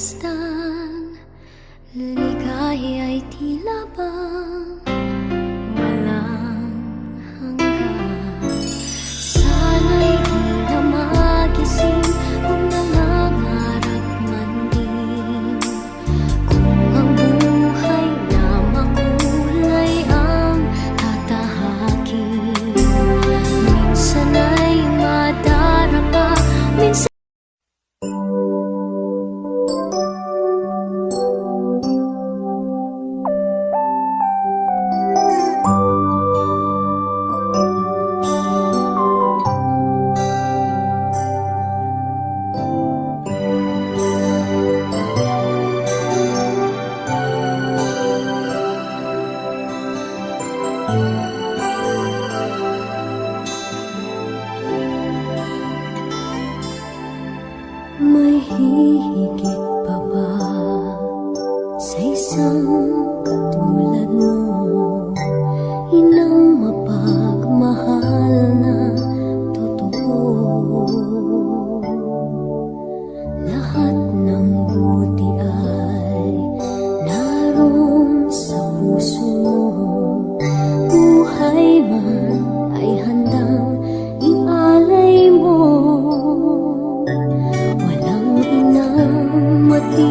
pagmasdan, ligaya'y tila bang walang hanggan. Sana'y di na magising kung nangangarap man din, kung ang buhay na makulay ang tatahakin. Minsan ay madarapa, minsan may hihigit pa ba sa isang katulad mo, inang mapagmahal na totoo? Lahat ng buti ay naroon sa puso mo, buhay man ay handang ialay mo. Walang inang mati